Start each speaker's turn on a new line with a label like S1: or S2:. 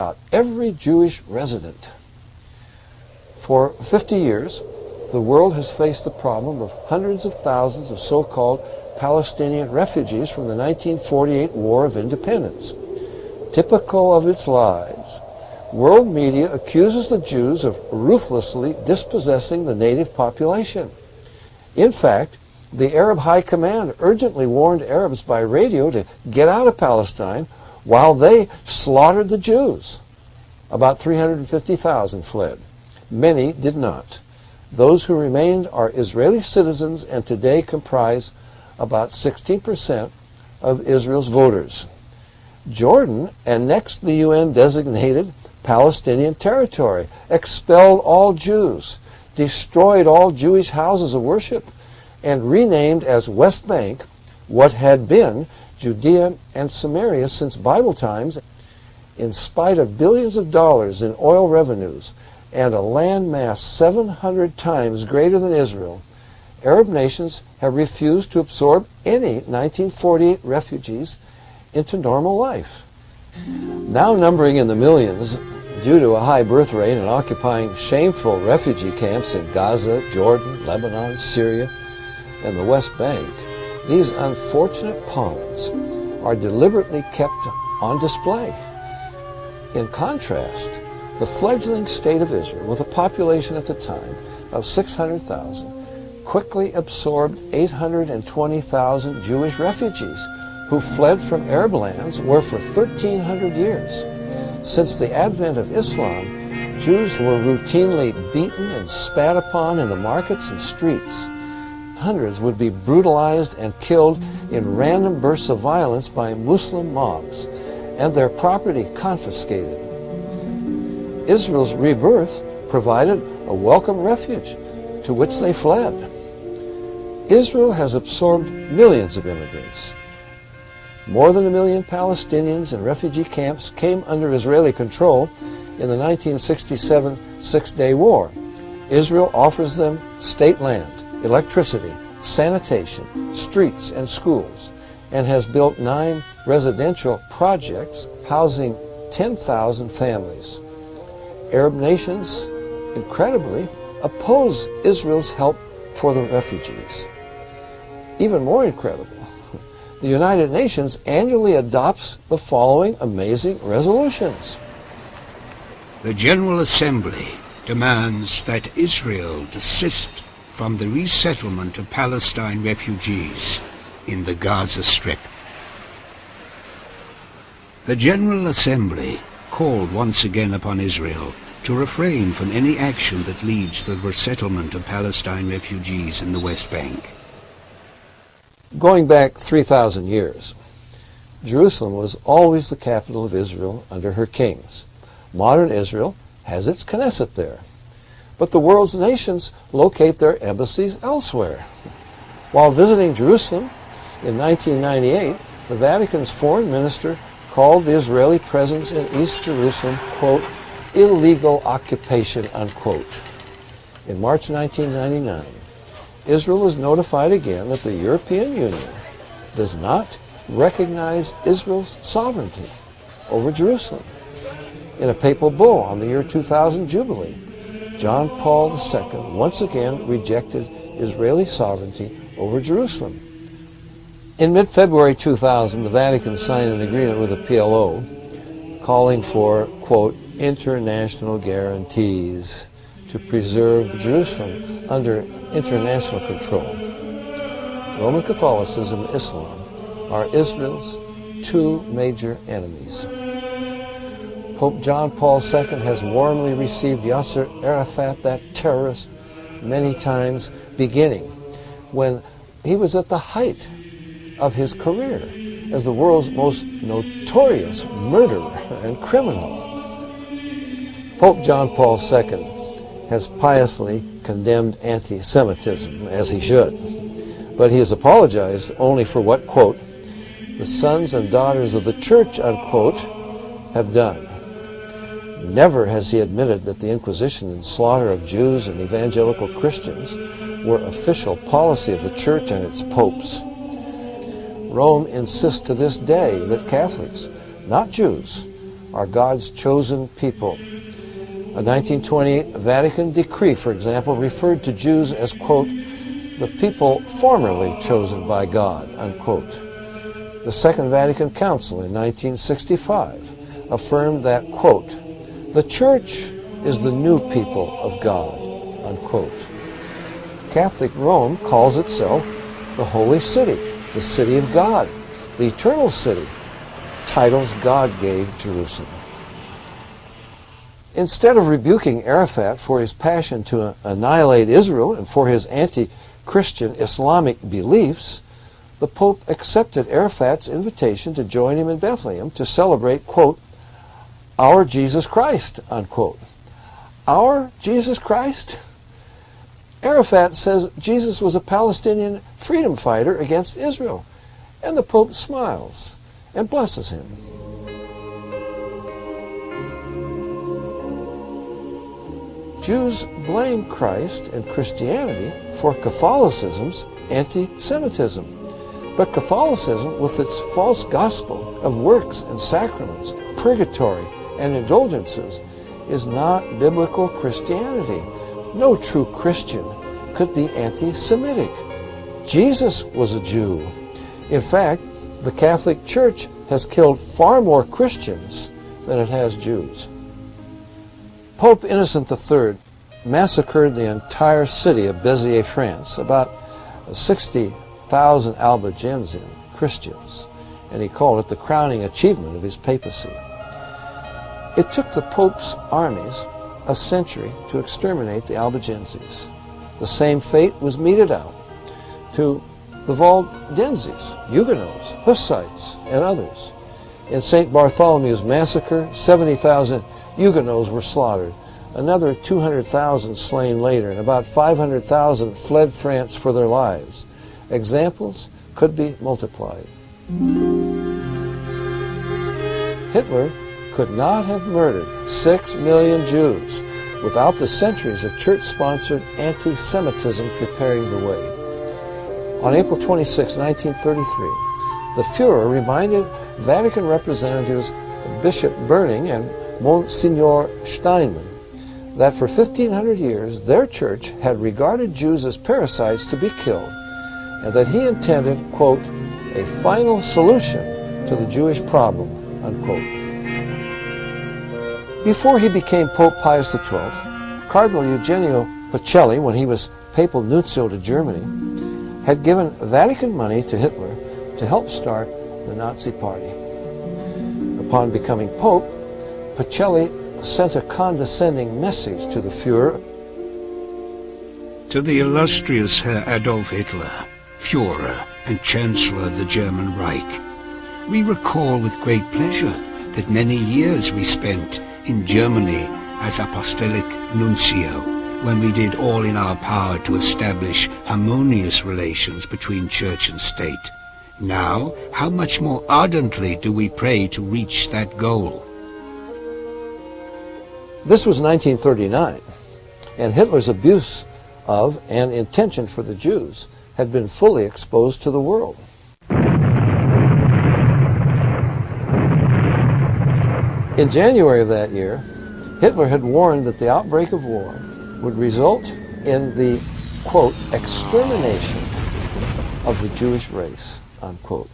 S1: out every Jewish resident. For 50 years, the world has faced the problem of hundreds of thousands of so-called Palestinian refugees from the 1948 War of Independence. Typical of its lies, world media accuses the Jews of ruthlessly dispossessing the native population. In fact, the Arab High Command urgently warned Arabs by radio to get out of Palestine while they slaughtered the Jews. About 350,000 fled. Many did not. Those who remained are Israeli citizens and today comprise about 16% of Israel's voters. Jordan annexed the UN-designated Palestinian territory, expelled all Jews, destroyed all Jewish houses of worship, and renamed as West Bank what had been Judea and Samaria since Bible times. In spite of billions of dollars in oil revenues and a land mass 700 times greater than Israel, Arab nations have refused to absorb any 1948 refugees into normal life. Now numbering in the millions due to a high birth rate and occupying shameful refugee camps in Gaza, Jordan, Lebanon, Syria, and the West Bank, these unfortunate pawns are deliberately kept on display. In contrast, the fledgling state of Israel, with a population at the time of 600,000, quickly absorbed 820,000 Jewish refugees who fled from Arab lands where for 1,300 years, since the advent of Islam, Jews were routinely beaten and spat upon in the markets and streets. Hundreds would be brutalized and killed in random bursts of violence by Muslim mobs, and their property confiscated. Israel's rebirth provided a welcome refuge to which they fled. Israel has absorbed millions of immigrants. More than 1 million Palestinians in refugee camps came under Israeli control in the 1967 Six-Day War. Israel offers them state land, electricity, sanitation, streets, and schools, and has built 9 residential projects housing 10,000 families. Arab nations, incredibly, oppose Israel's help for the refugees. Even more incredible, the United Nations annually adopts the following amazing resolutions.
S2: The General Assembly demands that Israel desist from the resettlement of Palestine refugees in the Gaza Strip. The General Assembly called once again upon Israel to refrain from any action that leads to the resettlement of Palestine refugees in the West Bank.
S1: Going back 3,000 years, Jerusalem was always the capital of Israel under her kings. Modern Israel has its Knesset there. But the world's nations locate their embassies elsewhere. While visiting Jerusalem in 1998, the Vatican's foreign minister called the Israeli presence in East Jerusalem, quote, illegal occupation, unquote. In March 1999, Israel was notified again that the European Union does not recognize Israel's sovereignty over Jerusalem. In a papal bull on the year 2000 Jubilee, John Paul II once again rejected Israeli sovereignty over Jerusalem. In mid-February 2000, the Vatican signed an agreement with the PLO calling for, quote, international guarantees to preserve Jerusalem under international control. Roman Catholicism and Islam are Israel's 2 major enemies. Pope John Paul II has warmly received Yasser Arafat, that terrorist, many times, beginning when he was at the height of his career as the world's most notorious murderer and criminal. Pope John Paul II has piously condemned anti-Semitism, as he should, but he has apologized only for what, quote, the sons and daughters of the church, unquote, have done. Never has he admitted that the Inquisition and slaughter of Jews and evangelical Christians were official policy of the church and its popes. Rome insists to this day that Catholics, not Jews, are God's chosen people. A 1928 Vatican decree, for example, referred to Jews as, quote, the people formerly chosen by God, unquote. The Second Vatican Council in 1965 affirmed that, quote, the church is the new people of God, unquote. Catholic Rome calls itself the Holy City, the City of God, the Eternal City, titles God gave Jerusalem. Instead of rebuking Arafat for his passion to annihilate Israel and for his anti-Christian Islamic beliefs, the Pope accepted Arafat's invitation to join him in Bethlehem to celebrate, quote, our Jesus Christ, unquote. Our Jesus Christ? Arafat says Jesus was a Palestinian freedom fighter against Israel, and the Pope smiles and blesses him. Jews blame Christ and Christianity for Catholicism's anti-Semitism. But Catholicism, with its false gospel of works and sacraments, purgatory and indulgences, is not biblical Christianity. No true Christian could be anti-Semitic. Jesus was a Jew. In fact, the Catholic Church has killed far more Christians than it has Jews. Pope Innocent III massacred the entire city of Béziers, France, about 60,000 Albigensian Christians, and he called it the crowning achievement of his papacy. It took the Pope's armies a century to exterminate the Albigenses. The same fate was meted out to the Waldenses, Huguenots, Hussites, and others. In St. Bartholomew's massacre, 70,000 Huguenots were slaughtered, another 200,000 slain later, and about 500,000 fled France for their lives. Examples could be multiplied. Hitler could not have murdered 6 million Jews without the centuries of church-sponsored anti-Semitism preparing the way. On April 26, 1933, the Fuhrer reminded Vatican representatives Bishop Berning and Monsignor Steinmann that for 1,500 years their church had regarded Jews as parasites to be killed, and that he intended, quote, a final solution to the Jewish problem, unquote. Before he became Pope Pius XII, Cardinal Eugenio Pacelli, when he was papal nuncio to Germany, had given Vatican money to Hitler to help start the Nazi Party. Upon becoming Pope, Pacelli sent a condescending message to the Fuhrer.
S2: To the illustrious Herr Adolf Hitler, Führer and Chancellor of the German Reich, we recall with great pleasure that many years we spent in Germany as apostolic nuncio, when we did all in our power to establish harmonious relations between church and state. Now, how much more ardently do we pray to reach that goal?
S1: This was 1939, and Hitler's abuse of and intention for the Jews had been fully exposed to the world. In January of that year, Hitler had warned that the outbreak of war would result in the, quote, extermination of the Jewish race, unquote.